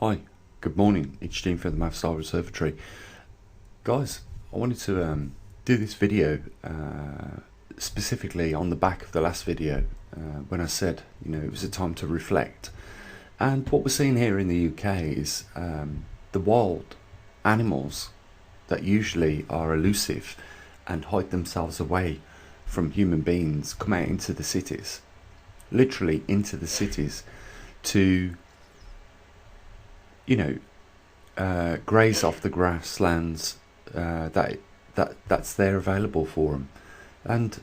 Hi, good morning. It's Gene from the Mathstyle Observatory. Guys, I wanted to do this video specifically on the back of the last video when I said, it was a time to reflect. And what we're seeing here in the UK is the wild animals that usually are elusive and hide themselves away from human beings come out into the cities, literally into the cities, to graze off the grasslands that's there available for them, and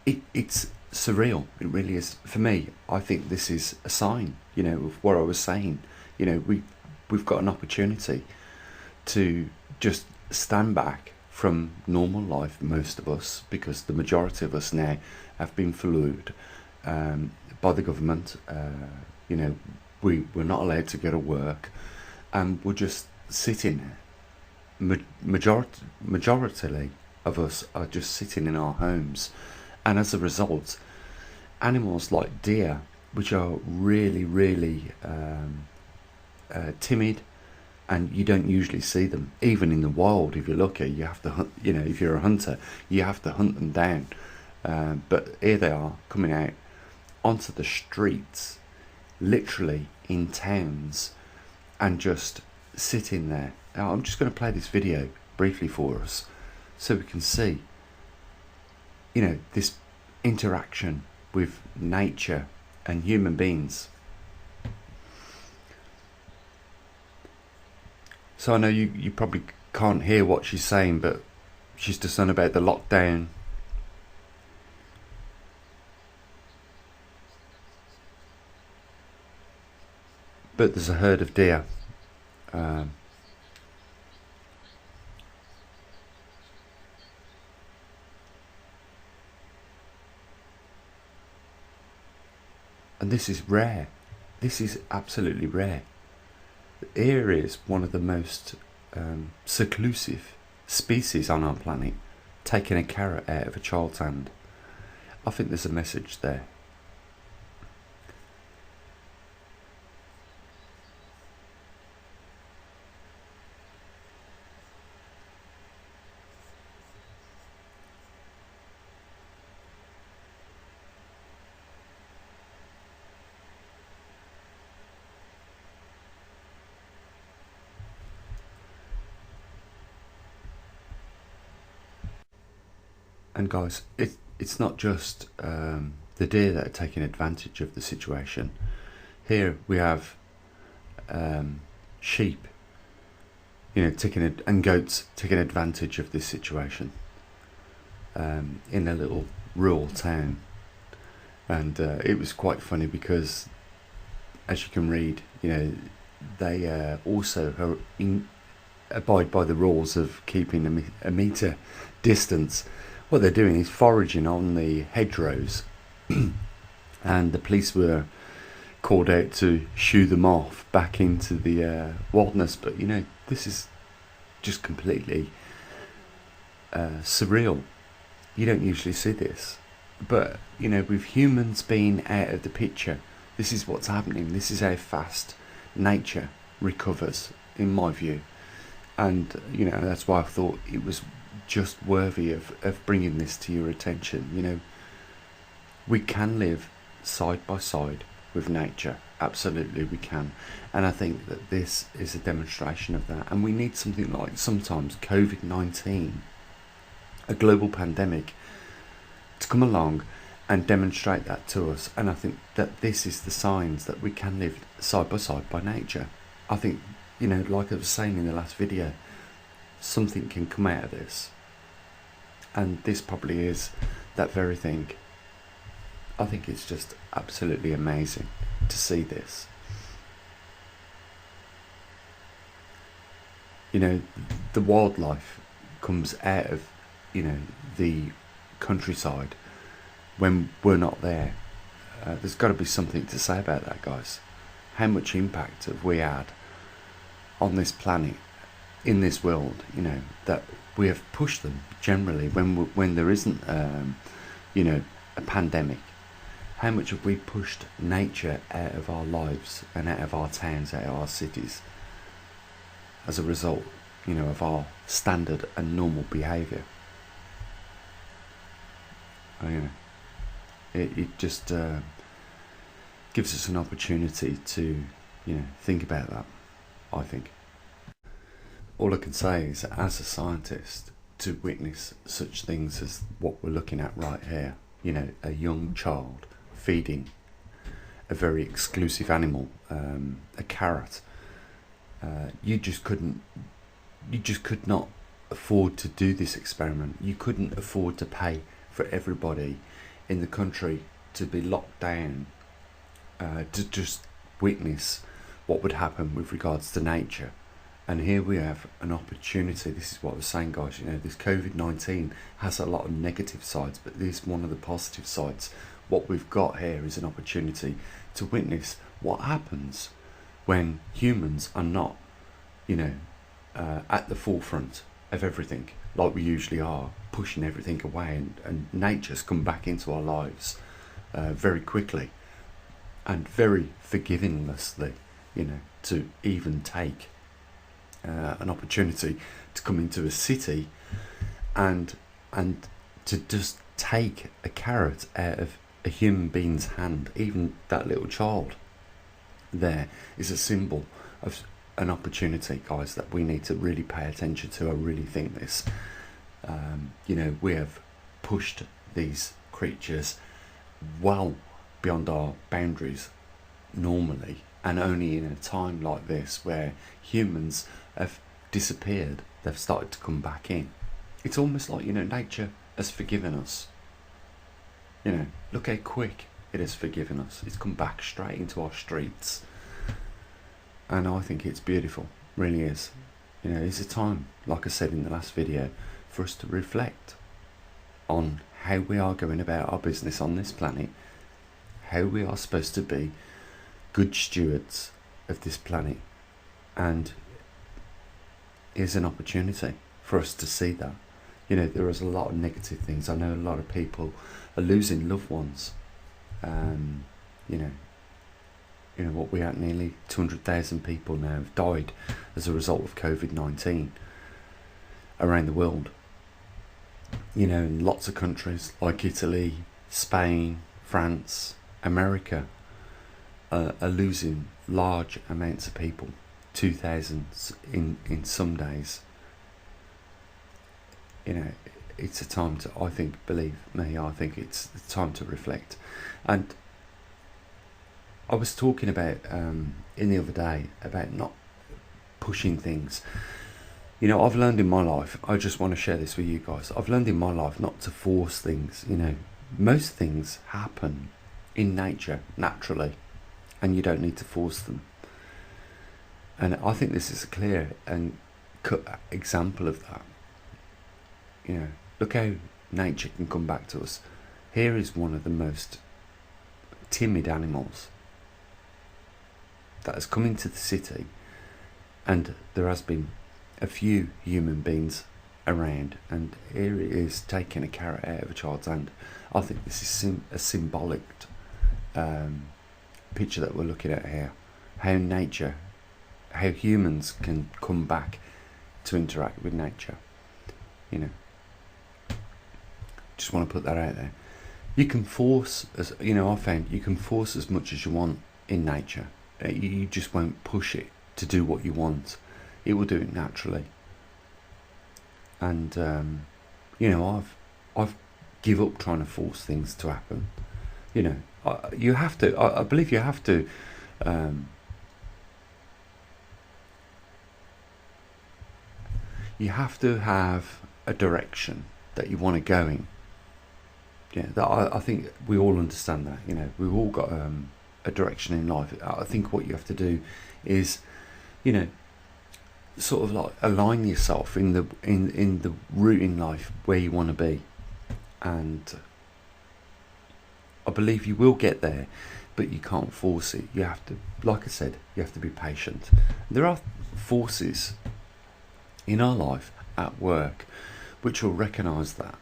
it's surreal. It really is. For me, I think this is a sign, of what I was saying. We've got an opportunity to just stand back from normal life, most of us, because the majority of us now have been followed by the government. We're not allowed to go to work, and we're just sitting. Majority of us are just sitting in our homes, and as a result, animals like deer, which are really timid, and you don't usually see them even in the wild. If you're lucky, you have to hunt. If you're a hunter, you have to hunt them down. But here they are, coming out onto the streets, literally in towns, and just sitting there. Now, I'm just going to play this video briefly for us so we can see, this interaction with nature and human beings. So I know you probably can't hear what she's saying, but she's just on about the lockdown. But there's a herd of deer. And this is rare. This is absolutely rare. Here is one of the most seclusive species on our planet, taking a carrot out of a child's hand. I think there's a message there. And guys, it's not just the deer that are taking advantage of the situation. Here we have sheep, and goats taking advantage of this situation in a little rural town. And it was quite funny because, as you can read, they also abide by the rules of keeping a metre distance. What they're doing is foraging on the hedgerows, and the police were called out to shoo them off back into the wilderness. But this is just completely surreal. You don't usually see this, but with humans being out of the picture, this is what's happening. This is how fast nature recovers, in my view. And that's why I thought it was just worthy of bringing this to your attention. We can live side by side with nature. Absolutely we can. And I think that this is a demonstration of that. And we need something like, sometimes, COVID-19, a global pandemic, to come along and demonstrate that to us. And I think that this is the signs that we can live side by side by nature. I think, like I was saying in the last video, something can come out of this, and this probably is that very thing. I think it's just absolutely amazing to see this. The wildlife comes out of the countryside when we're not there. There's got to be something to say about that, guys. How much impact have we had on this planet, in this world, that we have pushed them generally when there isn't, a pandemic. How much have we pushed nature out of our lives and out of our towns, out of our cities, as a result, of our standard and normal behaviour? It just gives us an opportunity to, think about that, I think. All I can say is, as a scientist, to witness such things as what we're looking at right here, a young child feeding a very exclusive animal, a carrot, you just could not afford to do this experiment. You couldn't afford to pay for everybody in the country to be locked down, to just witness what would happen with regards to nature. And here we have an opportunity. This is what I was saying, guys. This COVID-19 has a lot of negative sides, but this is one of the positive sides. What we've got here is an opportunity to witness what happens when humans are not, at the forefront of everything, like we usually are, pushing everything away, and nature's come back into our lives very quickly and very forgivinglessly, to even take an opportunity to come into a city and to just take a carrot out of a human being's hand. Even that little child there is a symbol of an opportunity, guys, that we need to really pay attention to. I really think this, we have pushed these creatures well beyond our boundaries normally, and only in a time like this where humans have disappeared, they've started to come back in. It's almost like, nature has forgiven us. Look how quick it has forgiven us. It's come back straight into our streets. And I think it's beautiful, really is. It's a time, like I said in the last video, for us to reflect on how we are going about our business on this planet, how we are supposed to be good stewards of this planet. And here's an opportunity for us to see that. There is a lot of negative things. I know a lot of people are losing loved ones. What we had, nearly 200,000 people now have died as a result of COVID-19 around the world. In lots of countries like Italy, Spain, France, America are losing large amounts of people, 2,000 in some days. It's a time to, I think, believe me, I think it's the time to reflect. And I was talking about in the other day about not pushing things. I've learned in my life, I just want to share this with you guys, I've learned in my life not to force things. Most things happen in nature naturally, and you don't need to force them. And I think this is a clear and cut example of that. Look how nature can come back to us. Here is one of the most timid animals that has come into the city, and there has been a few human beings around, and here it is taking a carrot out of a child's hand. I think this is a symbolic picture that we're looking at here. How nature, how humans can come back to interact with nature. Just want to put that out there. You can force, I found you can force as much as you want in nature. You just won't push it to do what you want. It will do it naturally. And I've give up trying to force things to happen. You have to. I believe you have to. You have to have a direction that you want to go in. I think we all understand that. We've all got a direction in life. I think what you have to do is, sort of like align yourself in the route in life where you want to be, and I believe you will get there, but you can't force it. You have to, like I said, you have to be patient. There are forces in our life at work which will recognise that,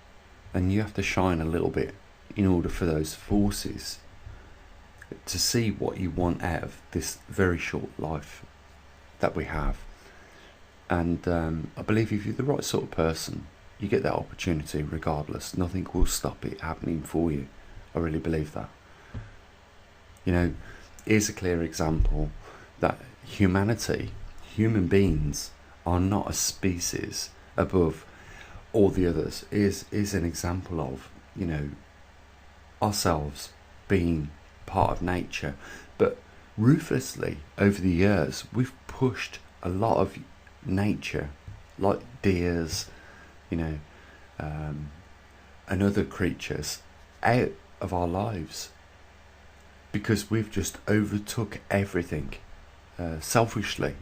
and you have to shine a little bit in order for those forces to see what you want out of this very short life that we have. And I believe if you're the right sort of person, you get that opportunity regardless. Nothing will stop it happening for you. I really believe that. You know, here's a clear example that humanity, human beings, are not a species above all the others. Is an example of, you know, ourselves being part of nature, but ruthlessly over the years we've pushed a lot of nature, like deers, you know, and other creatures, out of our lives, because we've just overtook everything selfishly.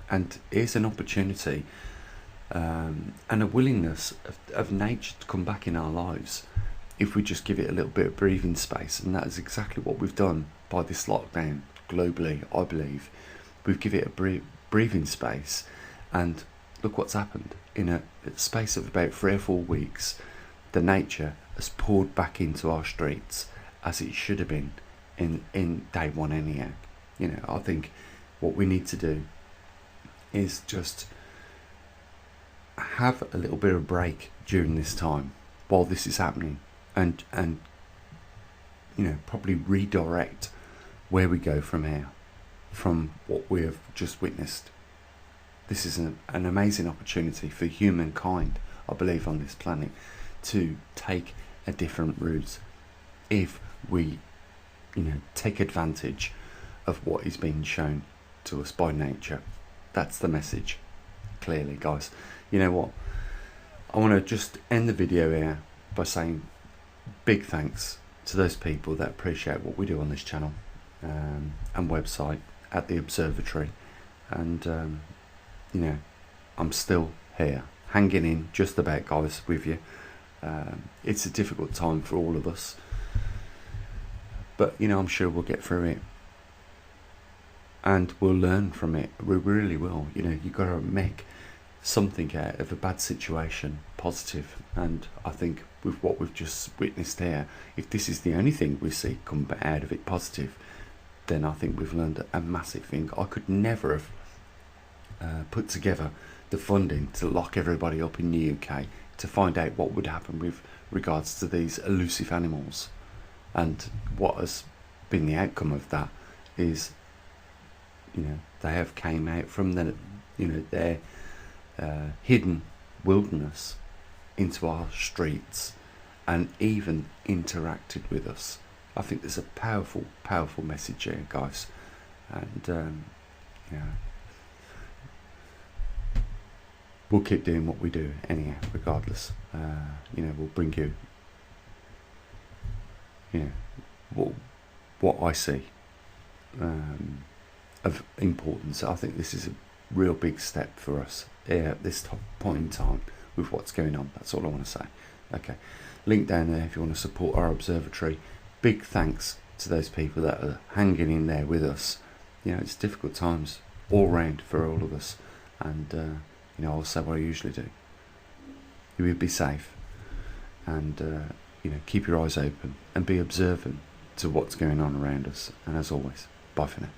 And here's an opportunity and a willingness of nature to come back in our lives if we just give it a little bit of breathing space. And that is exactly what we've done by this lockdown globally, I believe. We've given it a breathing space, and look what's happened. In a space of about 3 or 4 weeks, the nature has poured back into our streets as it should have been in day one anyhow. You know, I think what we need to do is just have a little bit of a break during this time while this is happening, and you know, probably redirect where we go from here, from what we have just witnessed. This is an amazing opportunity for humankind, I believe, on this planet, to take a different route if we, you know, take advantage of what is being shown to us by nature. That's the message, clearly, guys. You know what? I want to just end the video here by saying big thanks to those people that appreciate what we do on this channel and website at the Observatory. And you know, I'm still here, hanging in just about, guys, with you. It's a difficult time for all of us, but you know, I'm sure we'll get through it, and we'll learn from it. We really will. You know, you've got to make something out of a bad situation positive. And I think with what we've just witnessed here, if this is the only thing we see come out of it positive, then I think we've learned a massive thing. I could never have put together the funding to lock everybody up in the UK to find out what would happen with regards to these elusive animals. And what has been the outcome of that is, you know, they have came out from the, you know, their hidden wilderness into our streets and even interacted with us. I think there's a powerful, powerful message here, guys. And yeah, we'll keep doing what we do anyhow, regardless. You know, we'll bring you, you know, what I see of importance. I think this is a real big step for us at this point in time with what's going on. That's all I want to say. Okay, link down there if you want to support our observatory. Big thanks to those people that are hanging in there with us. You know, it's difficult times all round for all of us, and you know, I'll say what I usually do. You will be safe, and you know, keep your eyes open and be observant to what's going on around us. And as always, bye for now.